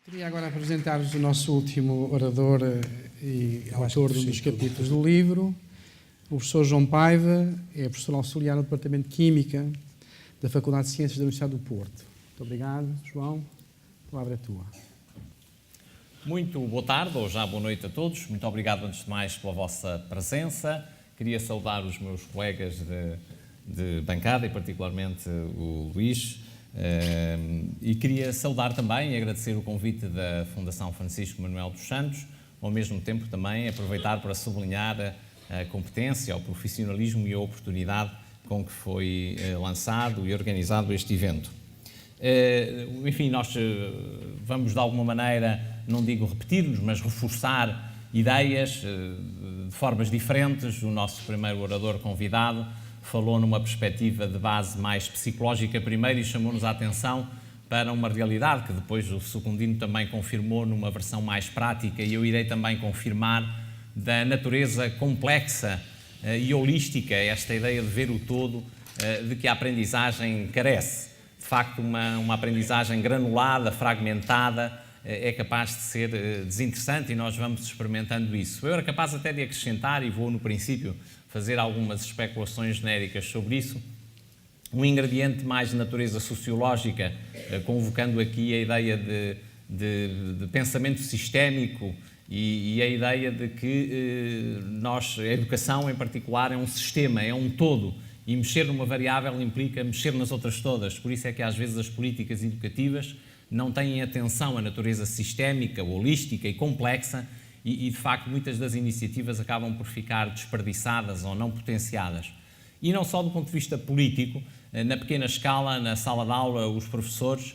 Queria agora apresentar-vos o nosso último orador e autor de um dos capítulos do livro, o professor João Paiva, é professor auxiliar no Departamento de Química da Faculdade de Ciências da Universidade do Porto. Muito obrigado, João. A palavra é tua. Muito boa tarde, ou já boa noite a todos. Muito obrigado, antes de mais, pela vossa presença. Queria saudar os meus colegas de bancada, e particularmente o Luís. E queria saudar também e agradecer o convite da Fundação Francisco Manuel dos Santos, ao mesmo tempo também aproveitar para sublinhar a competência, o profissionalismo e a oportunidade com que foi lançado e organizado este evento. Enfim, nós vamos de alguma maneira, não digo repetir-nos, mas reforçar ideias de formas diferentes. O nosso primeiro orador convidado falou numa perspectiva de base mais psicológica primeiro e chamou-nos a atenção para uma realidade que depois o Secundino também confirmou numa versão mais prática, e eu irei também confirmar, da natureza complexa e holística, esta ideia de ver o todo, de que a aprendizagem carece. De facto, uma aprendizagem granulada, fragmentada, é capaz de ser desinteressante, e nós vamos experimentando isso. Eu era capaz até de acrescentar, e vou no princípio fazer algumas especulações genéricas sobre isso, um ingrediente mais de natureza sociológica, convocando aqui a ideia de pensamento sistémico e a ideia de que a educação em particular é um sistema, é um todo, e mexer numa variável implica mexer nas outras todas. Por isso é que às vezes as políticas educativas não têm atenção à natureza sistémica, holística e complexa, e de facto muitas das iniciativas acabam por ficar desperdiçadas ou não potenciadas. E não só do ponto de vista político, na pequena escala, na sala de aula, os professores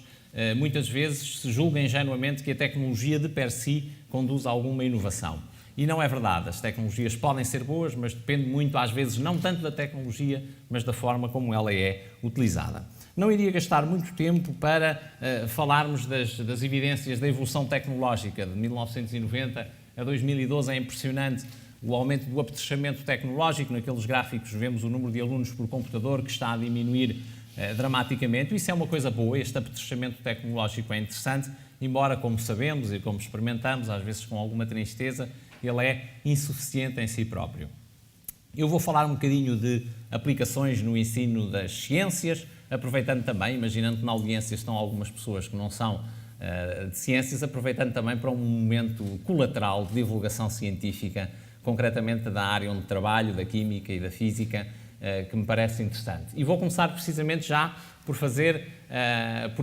muitas vezes se julgam ingenuamente que a tecnologia de per si conduz a alguma inovação. E não é verdade. As tecnologias podem ser boas, mas depende muito, às vezes, não tanto da tecnologia, mas da forma como ela é utilizada. Não iria gastar muito tempo para falarmos das evidências da evolução tecnológica de 1990 a 2012. É impressionante o aumento do apetrechamento tecnológico. Naqueles gráficos vemos o número de alunos por computador que está a diminuir dramaticamente. Isso é uma coisa boa, este apetrechamento tecnológico é interessante, embora, como sabemos e como experimentamos, às vezes com alguma tristeza, ele é insuficiente em si próprio. Eu vou falar um bocadinho de aplicações no ensino das ciências, aproveitando também, imaginando que na audiência estão algumas pessoas que não são de ciências, aproveitando também para um momento colateral de divulgação científica, concretamente da área onde trabalho, da química e da física, que me parece interessante. E vou começar precisamente já por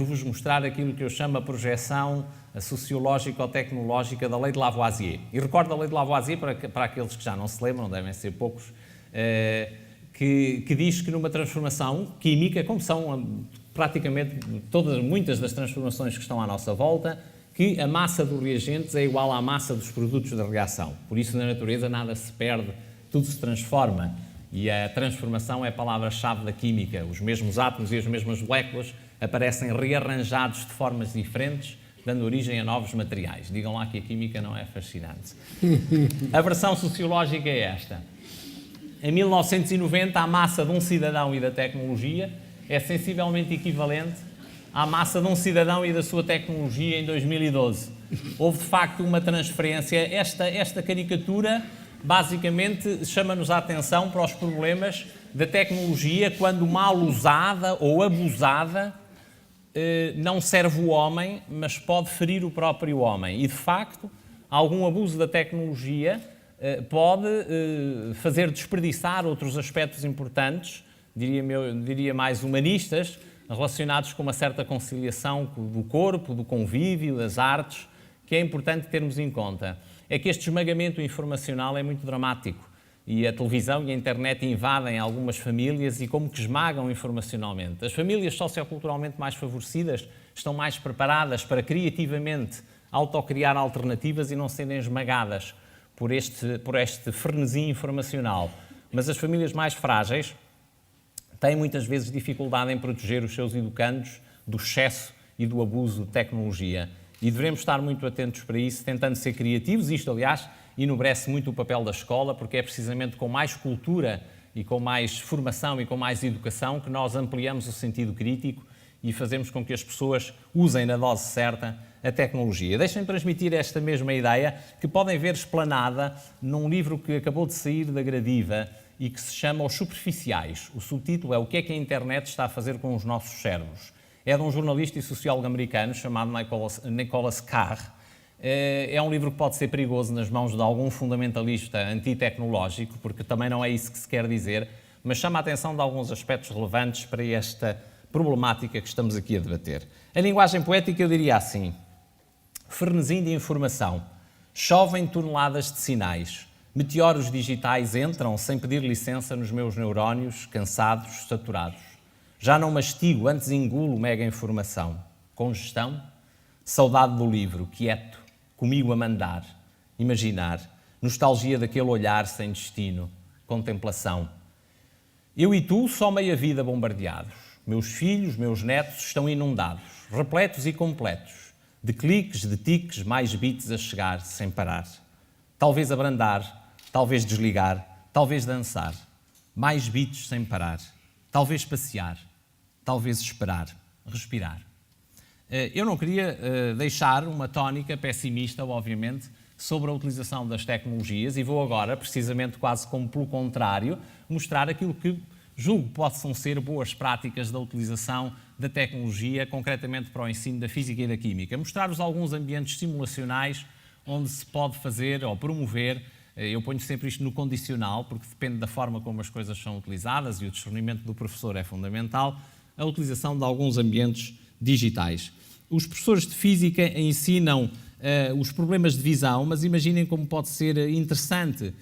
vos mostrar aquilo que eu chamo a projeção sociológica ou tecnológica da lei de Lavoisier. E recordo a lei de Lavoisier, para aqueles que já não se lembram, devem ser poucos, que diz que numa transformação química, como são praticamente muitas das transformações que estão à nossa volta, que a massa dos reagentes é igual à massa dos produtos da reação. Por isso, na natureza, nada se perde, tudo se transforma. E a transformação é a palavra-chave da química. Os mesmos átomos e as mesmas moléculas aparecem rearranjados de formas diferentes, dando origem a novos materiais. Digam lá que a química não é fascinante. A versão sociológica é esta. Em 1990, a massa de um cidadão e da tecnologia é sensivelmente equivalente à massa de um cidadão e da sua tecnologia em 2012. Houve, de facto, uma transferência. Esta caricatura, basicamente, chama-nos a atenção para os problemas da tecnologia quando mal usada ou abusada não serve o homem, mas pode ferir o próprio homem. E, de facto, algum abuso da tecnologia pode fazer desperdiçar outros aspectos importantes, diria mais humanistas, relacionados com uma certa conciliação do corpo, do convívio, das artes, que é importante termos em conta. É que este esmagamento informacional é muito dramático, e a televisão e a internet invadem algumas famílias e como que esmagam informacionalmente. As famílias socioculturalmente mais favorecidas estão mais preparadas para criativamente autocriar alternativas e não serem esmagadas por este frenesi informacional. Mas as famílias mais frágeis têm muitas vezes dificuldade em proteger os seus educandos do excesso e do abuso de tecnologia. E devemos estar muito atentos para isso, tentando ser criativos. Isto, aliás, enobrece muito o papel da escola, porque é precisamente com mais cultura e com mais formação e com mais educação que nós ampliamos o sentido crítico e fazemos com que as pessoas usem na dose certa a tecnologia. Deixem-me transmitir esta mesma ideia que podem ver explanada num livro que acabou de sair da Gradiva e que se chama Os Superficiais. O subtítulo é O que é que a internet está a fazer com os nossos cérebros. É de um jornalista e sociólogo americano chamado Nicholas Carr. É um livro que pode ser perigoso nas mãos de algum fundamentalista antitecnológico, porque também não é isso que se quer dizer, mas chama a atenção de alguns aspectos relevantes para esta problemática que estamos aqui a debater. A linguagem poética eu diria assim: frenesim de informação, chovem toneladas de sinais, meteoros digitais entram sem pedir licença nos meus neurónios, cansados, saturados. Já não mastigo, antes engulo mega informação. Congestão, saudade do livro, quieto, comigo a mandar, imaginar, nostalgia daquele olhar sem destino, contemplação. Eu e tu só meia vida bombardeados. Meus filhos, meus netos estão inundados, repletos e completos, de cliques, de tiques, mais bits a chegar sem parar. Talvez abrandar, talvez desligar, talvez dançar, mais bits sem parar, talvez passear, talvez esperar, respirar. Eu não queria deixar uma tónica pessimista, obviamente, sobre a utilização das tecnologias e vou agora, precisamente quase como pelo contrário, mostrar aquilo que julgo possam ser boas práticas da utilização da tecnologia, concretamente para o ensino da física e da química. Mostrar-vos alguns ambientes simulacionais onde se pode fazer ou promover, eu ponho sempre isto no condicional, porque depende da forma como as coisas são utilizadas e o discernimento do professor é fundamental, a utilização de alguns ambientes digitais. Os professores de física ensinam os problemas de visão, mas imaginem como pode ser interessante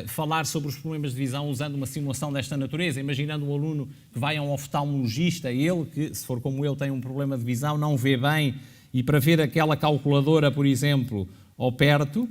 falar sobre os problemas de visão usando uma simulação desta natureza, imaginando um aluno que vai a um oftalmologista, ele que, se for como eu, tem um problema de visão, não vê bem, e para ver aquela calculadora, por exemplo, ao perto,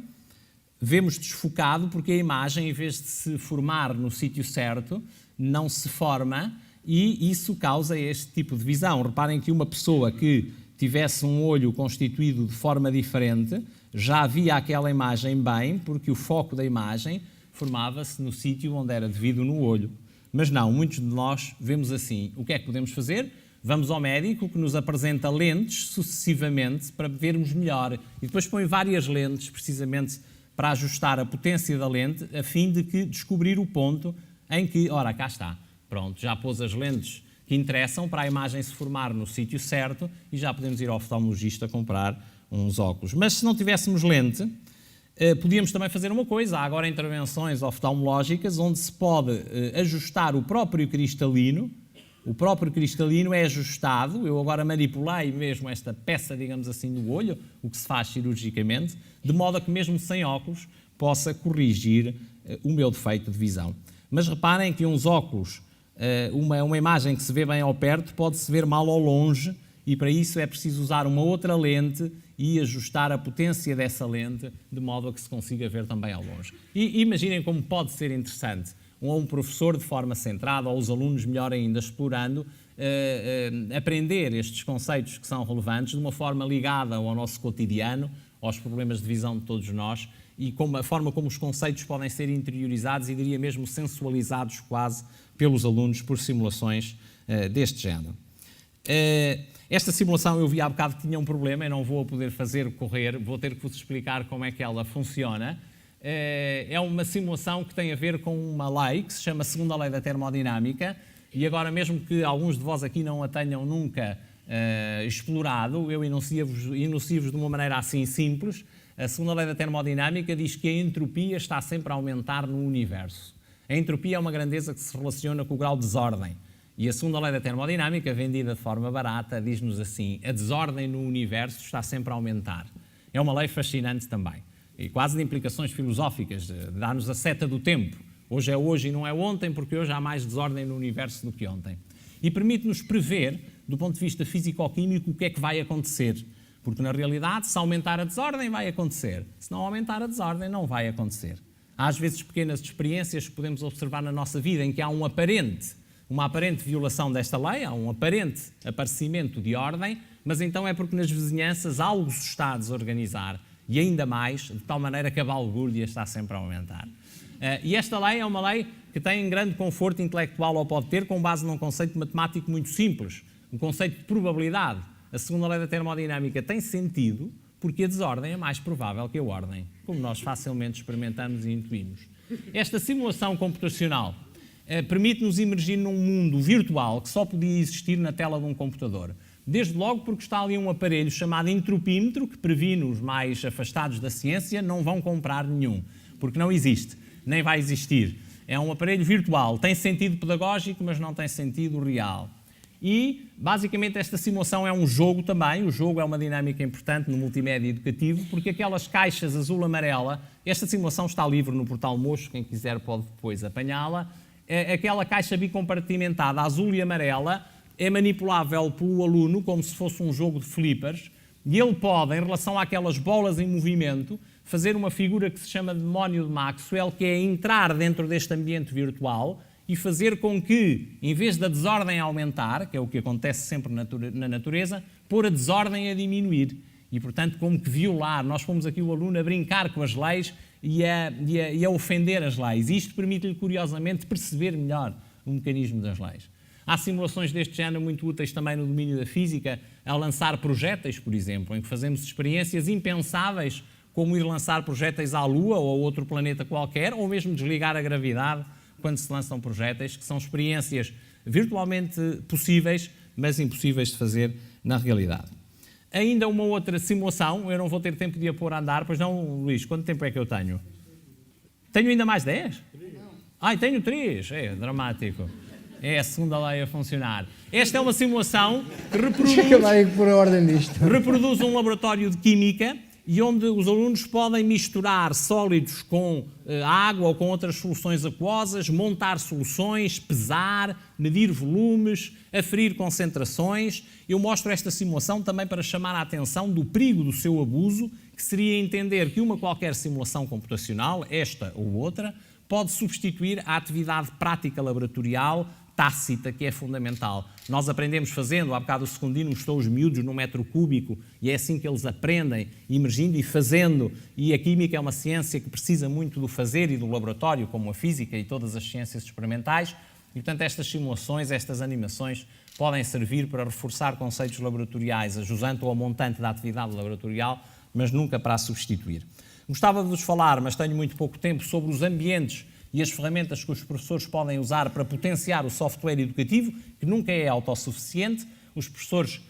vemos desfocado porque a imagem, em vez de se formar no sítio certo, não se forma, e isso causa este tipo de visão. Reparem que uma pessoa que tivesse um olho constituído de forma diferente, já via aquela imagem bem, porque o foco da imagem formava-se no sítio onde era devido no olho. Mas não, muitos de nós vemos assim. O que é que podemos fazer? Vamos ao médico que nos apresenta lentes sucessivamente para vermos melhor e depois põe várias lentes precisamente para ajustar a potência da lente a fim de que descobrir o ponto em que, ora, cá está, pronto, já pôs as lentes que interessam para a imagem se formar no sítio certo e já podemos ir ao oftalmologista comprar uns óculos. Mas se não tivéssemos lente, podíamos também fazer uma coisa. Há agora intervenções oftalmológicas onde se pode ajustar o próprio cristalino. O próprio cristalino é ajustado. Eu agora manipulei mesmo esta peça, digamos assim, do olho, o que se faz cirurgicamente, de modo a que mesmo sem óculos possa corrigir o meu defeito de visão. Mas reparem que uns óculos, uma imagem que se vê bem ao perto, pode-se ver mal ao longe e para isso é preciso usar uma outra lente e ajustar a potência dessa lente de modo a que se consiga ver também ao longe. E imaginem como pode ser interessante um professor de forma centrada, ou os alunos, melhor ainda, explorando, aprender estes conceitos que são relevantes de uma forma ligada ao nosso cotidiano, aos problemas de visão de todos nós e como a forma como os conceitos podem ser interiorizados e diria mesmo sensualizados quase pelos alunos por simulações deste género. Esta simulação eu vi há bocado que tinha um problema, eu não vou poder fazer correr, vou ter que vos explicar como é que ela funciona. É uma simulação que tem a ver com uma lei que se chama Segunda Lei da Termodinâmica e agora mesmo que alguns de vós aqui não a tenham nunca explorado, eu enuncio-vos de uma maneira assim simples. A Segunda Lei da Termodinâmica diz que a entropia está sempre a aumentar no universo. A entropia é uma grandeza que se relaciona com o grau de desordem. E a Segunda Lei da Termodinâmica, vendida de forma barata, diz-nos assim: a desordem no universo está sempre a aumentar. É uma lei fascinante também. E quase de implicações filosóficas, dá-nos a seta do tempo. Hoje é hoje e não é ontem, porque hoje há mais desordem no universo do que ontem. E permite-nos prever, do ponto de vista físico-químico, o que é que vai acontecer. Porque, na realidade, se aumentar a desordem, vai acontecer. Se não aumentar a desordem, não vai acontecer. Há, às vezes, pequenas experiências que podemos observar na nossa vida em que há uma aparente violação desta lei, há um aparente aparecimento de ordem, mas então é porque nas vizinhanças algo se está a desorganizar e ainda mais, de tal maneira que a balbúrdia está sempre a aumentar. E esta lei é uma lei que tem grande conforto intelectual, ou pode ter, com base num conceito matemático muito simples, um conceito de probabilidade. A segunda lei da termodinâmica tem sentido porque a desordem é mais provável que a ordem, como nós facilmente experimentamos e intuímos. Esta simulação computacional permite-nos emergir num mundo virtual que só podia existir na tela de um computador. Desde logo porque está ali um aparelho chamado entropímetro que previne os mais afastados da ciência não vão comprar nenhum, porque não existe, nem vai existir. É um aparelho virtual, tem sentido pedagógico, mas não tem sentido real. E, basicamente, esta simulação é um jogo também. O jogo é uma dinâmica importante no multimédia educativo, porque aquelas caixas azul-amarela, esta simulação está livre no portal Mocho, quem quiser pode depois apanhá-la. Aquela caixa bicompartimentada, azul e amarela, é manipulável pelo aluno como se fosse um jogo de flippers, e ele pode, em relação àquelas bolas em movimento, fazer uma figura que se chama de demónio de Maxwell, que é entrar dentro deste ambiente virtual e fazer com que, em vez da desordem aumentar, que é o que acontece sempre na natureza, pôr a desordem a diminuir. E, portanto, como que violar, nós fomos aqui o aluno a brincar com as leis e a ofender as leis. Isto permite-lhe, curiosamente, perceber melhor o mecanismo das leis. Há simulações deste género muito úteis também no domínio da física, a lançar projéteis, por exemplo, em que fazemos experiências impensáveis, como ir lançar projéteis à Lua ou a outro planeta qualquer, ou mesmo desligar a gravidade quando se lançam projéteis, que são experiências virtualmente possíveis, mas impossíveis de fazer na realidade. Ainda uma outra simulação, eu não vou ter tempo de a pôr a andar, pois não, Luís, quanto tempo é que eu tenho? Tenho ainda mais 10? Ai, tenho 3, é dramático. É a segunda lei a funcionar. Esta é uma simulação que reproduz um laboratório de química e onde os alunos podem misturar sólidos com água ou com outras soluções aquosas, montar soluções, pesar, medir volumes, aferir concentrações. Eu mostro esta simulação também para chamar a atenção do perigo do seu abuso, que seria entender que uma qualquer simulação computacional, esta ou outra, pode substituir a atividade prática laboratorial tácita, que é fundamental. Nós aprendemos fazendo, há bocado o Secundino mostrou os miúdos no metro cúbico, e é assim que eles aprendem, emergindo e fazendo. E a química é uma ciência que precisa muito do fazer e do laboratório, como a física e todas as ciências experimentais. E, portanto, estas simulações, estas animações, podem servir para reforçar conceitos laboratoriais, ajusando ao montante da atividade laboratorial, mas nunca para a substituir. Gostava de vos falar, mas tenho muito pouco tempo, sobre os ambientes e as ferramentas que os professores podem usar para potenciar o software educativo, que nunca é autossuficiente. Os professores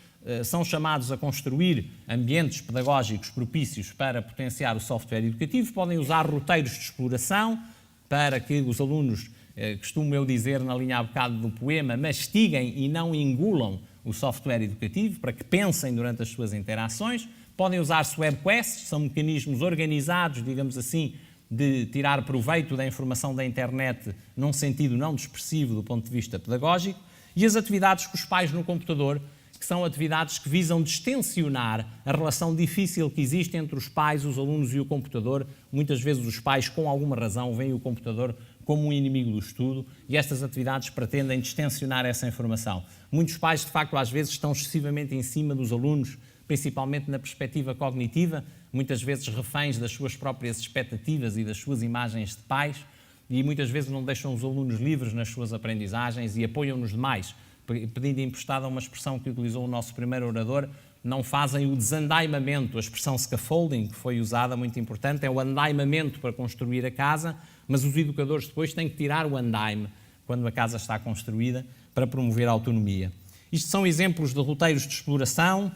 são chamados a construir ambientes pedagógicos propícios para potenciar o software educativo. Podem usar roteiros de exploração para que os alunos, costumo eu dizer na linha há bocado do poema, mastiguem e não engulam o software educativo, para que pensem durante as suas interações. Podem usar-se webquests, são mecanismos organizados, digamos assim, de tirar proveito da informação da internet num sentido não dispersivo do ponto de vista pedagógico, e as atividades com os pais no computador, que são atividades que visam distensionar a relação difícil que existe entre os pais, os alunos e o computador. Muitas vezes os pais, com alguma razão, veem o computador como um inimigo do estudo, e estas atividades pretendem distensionar essa informação. Muitos pais, de facto, às vezes estão excessivamente em cima dos alunos, principalmente na perspectiva cognitiva, muitas vezes reféns das suas próprias expectativas e das suas imagens de pais, e muitas vezes não deixam os alunos livres nas suas aprendizagens e apoiam-nos demais. Pedindo emprestada uma expressão que utilizou o nosso primeiro orador, não fazem o desandaimamento, a expressão scaffolding, que foi usada, muito importante, é o andaimamento para construir a casa, mas os educadores depois têm que tirar o andaime quando a casa está construída para promover a autonomia. Isto são exemplos de roteiros de exploração.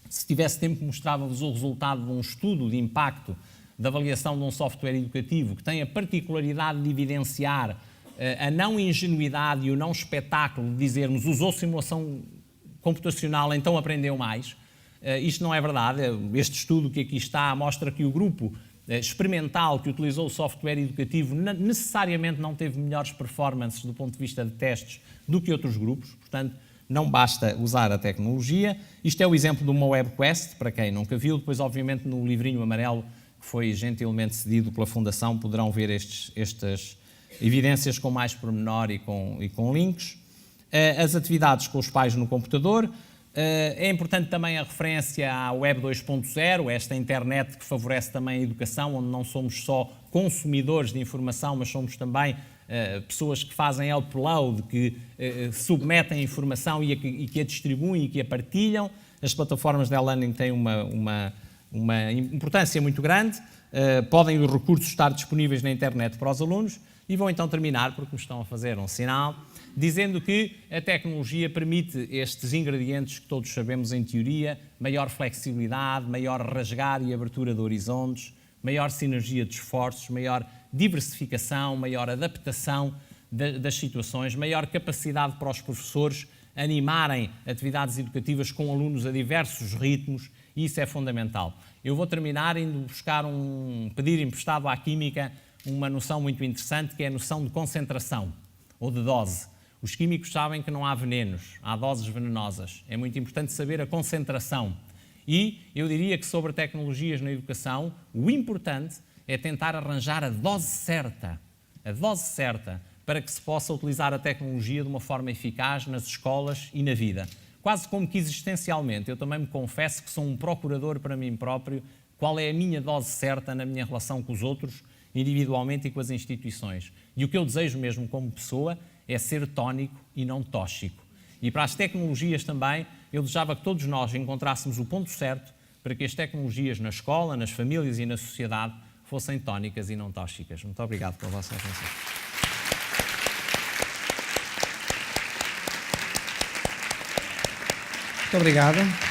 Se tivesse tempo, mostrava-vos o resultado de um estudo de impacto de avaliação de um software educativo que tem a particularidade de evidenciar a não ingenuidade e o não espetáculo de dizermos usou simulação computacional, então aprendeu mais. Isto não é verdade. Este estudo que aqui está mostra que o grupo experimental que utilizou o software educativo necessariamente não teve melhores performances do ponto de vista de testes do que outros grupos, portanto, não basta usar a tecnologia. Isto é o exemplo de uma webquest, para quem nunca viu. Depois, obviamente, no livrinho amarelo, que foi gentilmente cedido pela Fundação, poderão ver estas evidências com mais pormenor e com links. As atividades com os pais no computador. É importante também a referência à Web 2.0, esta internet que favorece também a educação, onde não somos só consumidores de informação, mas somos também pessoas que fazem upload, que submetem a informação e que a distribuem e que a partilham. as plataformas de e-learning têm uma importância muito grande, podem os recursos estar disponíveis na internet para os alunos e vou então terminar, porque me estão a fazer um sinal, dizendo que a tecnologia permite estes ingredientes que todos sabemos em teoria, maior flexibilidade, maior rasgar e abertura de horizontes, maior sinergia de esforços, maior diversificação, maior adaptação das situações, maior capacidade para os professores animarem atividades educativas com alunos a diversos ritmos, e isso é fundamental. Eu vou terminar indo buscar pedir emprestado à química uma noção muito interessante, que é a noção de concentração ou de dose. Os químicos sabem que não há venenos, há doses venenosas. É muito importante saber a concentração. E eu diria que sobre tecnologias na educação, o importante é tentar arranjar a dose certa para que se possa utilizar a tecnologia de uma forma eficaz nas escolas e na vida. Quase como que existencialmente, eu também me confesso que sou um procurador para mim próprio, qual é a minha dose certa na minha relação com os outros, individualmente e com as instituições. E o que eu desejo mesmo como pessoa é ser tónico e não tóxico. E para as tecnologias também, eu desejava que todos nós encontrássemos o ponto certo para que as tecnologias na escola, nas famílias e na sociedade fossem tónicas e não tóxicas. Muito obrigado pela vossa atenção. Muito obrigado.